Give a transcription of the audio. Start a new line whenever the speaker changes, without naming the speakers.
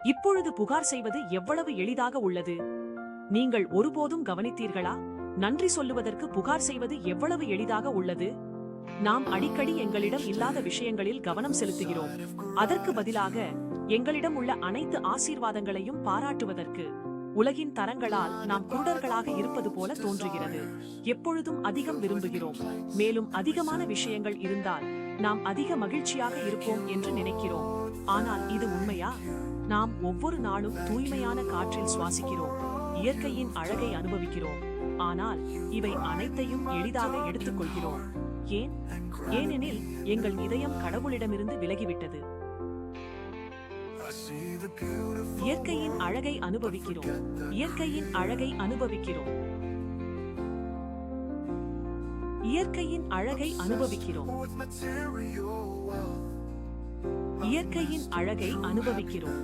இப்பொழுது புகார் செய்வது எவ்வளவு எளிதாக உள்ளது. நீங்கள் ஒருபோதும் கவனித்தீர்களா? நன்றி சொல்லுவதற்கு புகார் செய்வது எவ்வளவு எளிதாக உள்ளது. நாம் அடிக்கடி எங்களிடம் இல்லாத விஷயங்களில் கவனம் செலுத்துகிறோம். அதற்கு பதிலாக எங்களிடம் உள்ள அனைத்து ஆசீர்வாதங்களையும் பாராட்டுவதற்கு உலகின் தரங்களால் நாம் குருடர்களாக இருப்பது போல தோன்றுகிறது. எப்பொழுதும் அதிகம் விரும்புகிறோம். மேலும் அதிகமான விஷயங்கள் இருந்தால் நாம் அதிக மகிழ்ச்சியாக இருப்போம் என்று நினைக்கிறோம். ஆனால் இது உண்மையா? நாம் ஒவ்வொரு நாளும் தூய்மையான காற்றில் சுவாசிக்கிறோம், இயற்கையின் அழகை அனுபவிக்கிறோம். ஆனால் இவை அனைத்தையும் எளிதாக எடுத்துக்கொள்கிறோம். ஏன்? ஏனெனில் எங்கள் இதயம் கடவுளிடமிருந்து விலகிவிட்டது. இயற்கையின் அழகை அனுபவிக்கிறோம், இயற்கையின் அழகை அனுபவிக்கிறோம், இயற்கையின் அழகை அனுபவிக்கிறோம், இயற்கையின் அழகை அனுபவிக்கிறோம்.